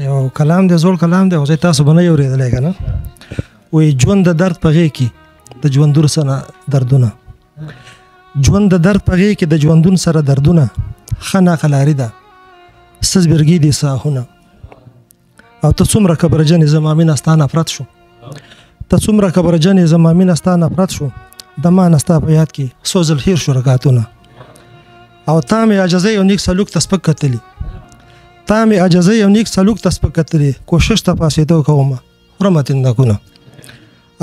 یو کلام دی زوړ کلام دی او زه تاسو به نه یې اورېدلی که نه وایي ژوند د درد په غېږ کې د ژوندون سره دردونه ژوند د درد په غېږ کې د ژوندون سره دردونه ښه ناقلاري ده څه زبرګي دي څه آهونه او ته څومره کبرجن یې زما مینه ستا نفرت شو ته څومره کبرجن یې زما مینه ستا نفرت شو د ما نه ستا په یاد کې څو ځل هیر شو رکعتونه او تا مې عاجزۍ او نیک سلوک ته سپک کتلي تا مې عاجزۍ او نیک سلوک ته سپک کتلي کوشش ته پاسېدو کومه خورمه تندکونه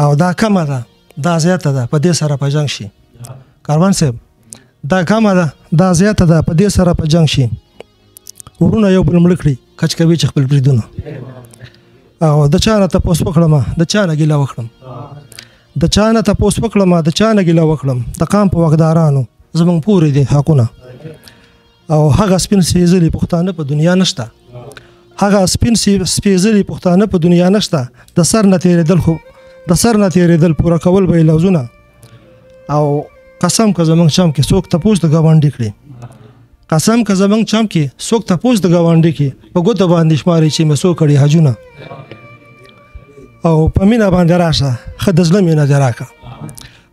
او دا کمه ده دا زیاته ده په دې سره په جنګ شي کاروان صاحب دا کمه ده دا زیاته ده په دې سره په جنګ شي ورونه یو بل مړه کړي کچ کوي چې خپل بریدونه او د چا نه تپوس وکړم د چا نه ګیله وکړم د چا نه تپوس وکړم د چا نه ګیله وکړم د قام په واکدارانو زمونږ پورې دي حقونه او هغه سپین سپېڅلي پښتانه په دنیا نشته هغه سپین سپېڅلي پښتانه په دنیا نشته د سر نه تېرېدل خو د سر نه تېرېدل پوره کول به یې لفظونه او قسم که زمونږ چم کې څوک تپوس د ګاونډي کړي قسم که زمونږ چم کې څوک تپوس د ګاونډي کړي په ګوته باندې شماري چې مې څو کړي حجونه او په مینه باندې راشه ښه د زړه مینه دې راکړه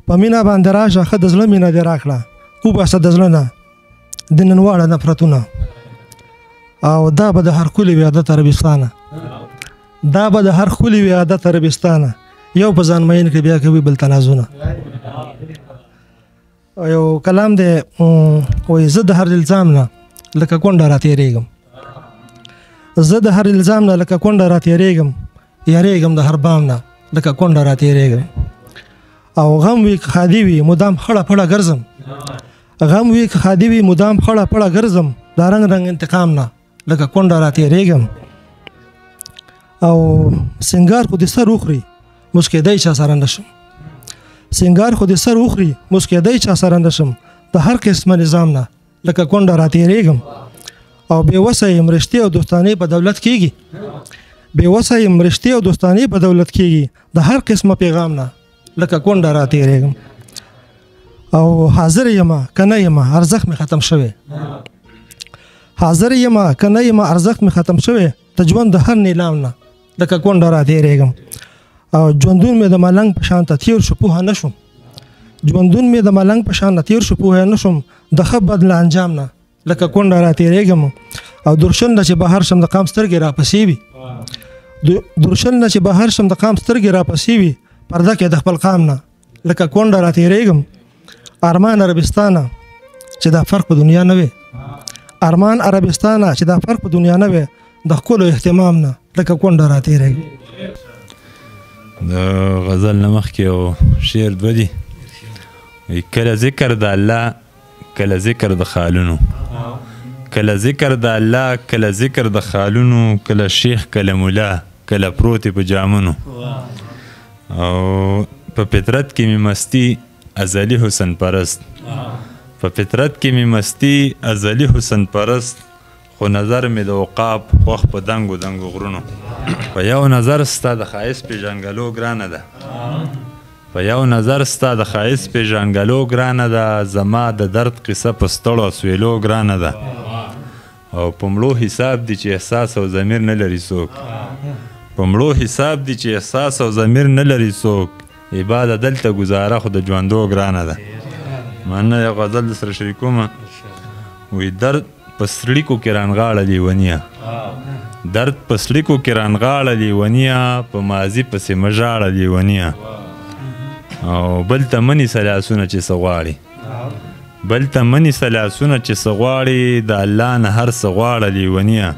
په مینه باندې راشه ښه د زړه مینه دې راکړه وباسه د زړه نه د نن واړه نفرتونه او دا به د هر ښکلي وي عادت عربستانه دا به د هر ښکلي وي عادت عربستانه یو په ځان مین کړي بیا کوي بل تنازونه یو کلام دی وایي زه د هر الزام نه لکه کونډه راتېرېږم زه د هر الزام نه لکه کونډه راتېرېږم یارېږم د هر بام نه لکه کونډه راتېرېږم او غم وي که ښادي وي مدام خړه پړه ګرځم غم وي که ښادي وي مدام خړه پړه ګرځم دا رنګ رنګ انتقام نه لکه کونډه راتېرېږم او سنګار خو دې سر وخوري مسکېدی چا سره نشم سنګار خو دې سر وخوري مسکېدی چا سره نشم د هر قسمه نظام نه لکه کونډه راتېرېږم او بېوسه یم رښتې او دوستانې په دولت کېږي بېوسه یم رښتې او دوستانې په دولت کېږي د هر قسمه پیغام نه لکه کونډه راتېرېږم او حاضر یم که نه یم ارزښت مې ختم شوی حاضر یم که نه یم ارزښت مې ختم شوی د ژوند د هر نیلام نه لکه کونډه راتېرېږم او ژوندون مې د ملنګ په شان ته تېر شو پوهه نه شوم ژوندون مې د ملنګ په شان ته تېر شو پوهه نه شوم د ښه بد له انجام نه لکه کونډه راتېرېږم او درشل نه چې بهر شم د قام سترګې راپسې وي درشل نه چې بهر شم د قام سترګې راپسې وي پرده کې د خپل قام نه لکه کونډه راتېرېږم ارمان عربستانه چې دا فرق په دنیا نه وي ارمان عربستانه چې دا فرق په دنیا نه وي د ښکلو اهتمام نه لکه کونډه راتېرېږم د غزل نه مخکې یو شعر دوه دي کله ذکر د الله کله ذکر د خالونو کله ذکر د الله کله ذکر د خالونو کله شیخ کله مولا کله پروت په جامونو او په فطرت کې مې مستی ازلی حسن پرست په فطرت کې مې مستی ازلی حسن پرست خو نظر مې د عقاب خوښ په دنګو دنګو غرونو په یو نظر ستا د ښایست پېژنګلو ګرانه ده په یو نظر ستا د ښایست پېژنګلو ګرانه ده زما د درد قصه په ستړو سویلو ګرانه ده او په مړو حساب دي چې احساس او ضمیر نه لري څوک په مړو حساب دي چې احساس او ضمیر نه لري څوک عباده دلته ګزاره خو د ژوندو ګرانه ده مننه یو غزل سره شریکومه وایي درد په سړیکو کې رانغاړه لیونیه درد په سړیکو کې رانغاړه لیونیه په ماضي پسې مه ژاړه لیونیه او بل ته مه نیسه لاسونه چې څه غواړي بل ته مه نیسه لاسونه چې څه غواړي د الله نه هر څه غواړه لیونیه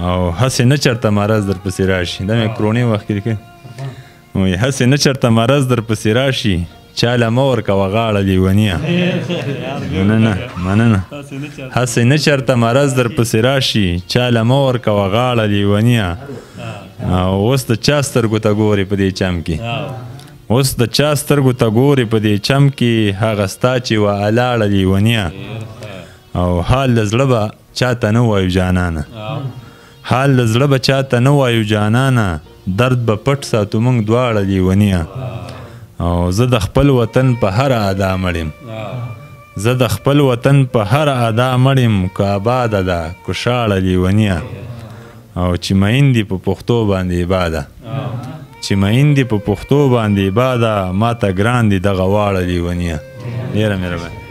او هسې نه چېرته مرض در پسې راشي دا مې کرونې وخت کې لیکلی وایي هسې نه چېرته مرض در پسې راشي چاله مه ورکوه غاړه لیونیه مننه مننه هسې نه چېرته مرض در پسې راشي چاله مه ورکوه غاړه لیونیه او اوس د چا سترګو ته ګورې په دې چم کې اوس د چا سترګو ته ګورې په دې چم کې هغه ستا چې وه الاړه لیونیه او حال د زړه به چاته نه وایو جانانه حال د زړه به چاته نه وایو جانانه درد به پټ ساتو موږ دواړه لیونیه او زه د خپل وطن په هر ادا مړیم زه د خپل وطن په هر ادا مړیم که آباده ده که شاړه لیونیه او چې مین دي په پښتو باندې عباده چې مین دي په پښتو باندې عباده ما ته ګران دي دغه واړه لیونیه ډېره مهرباني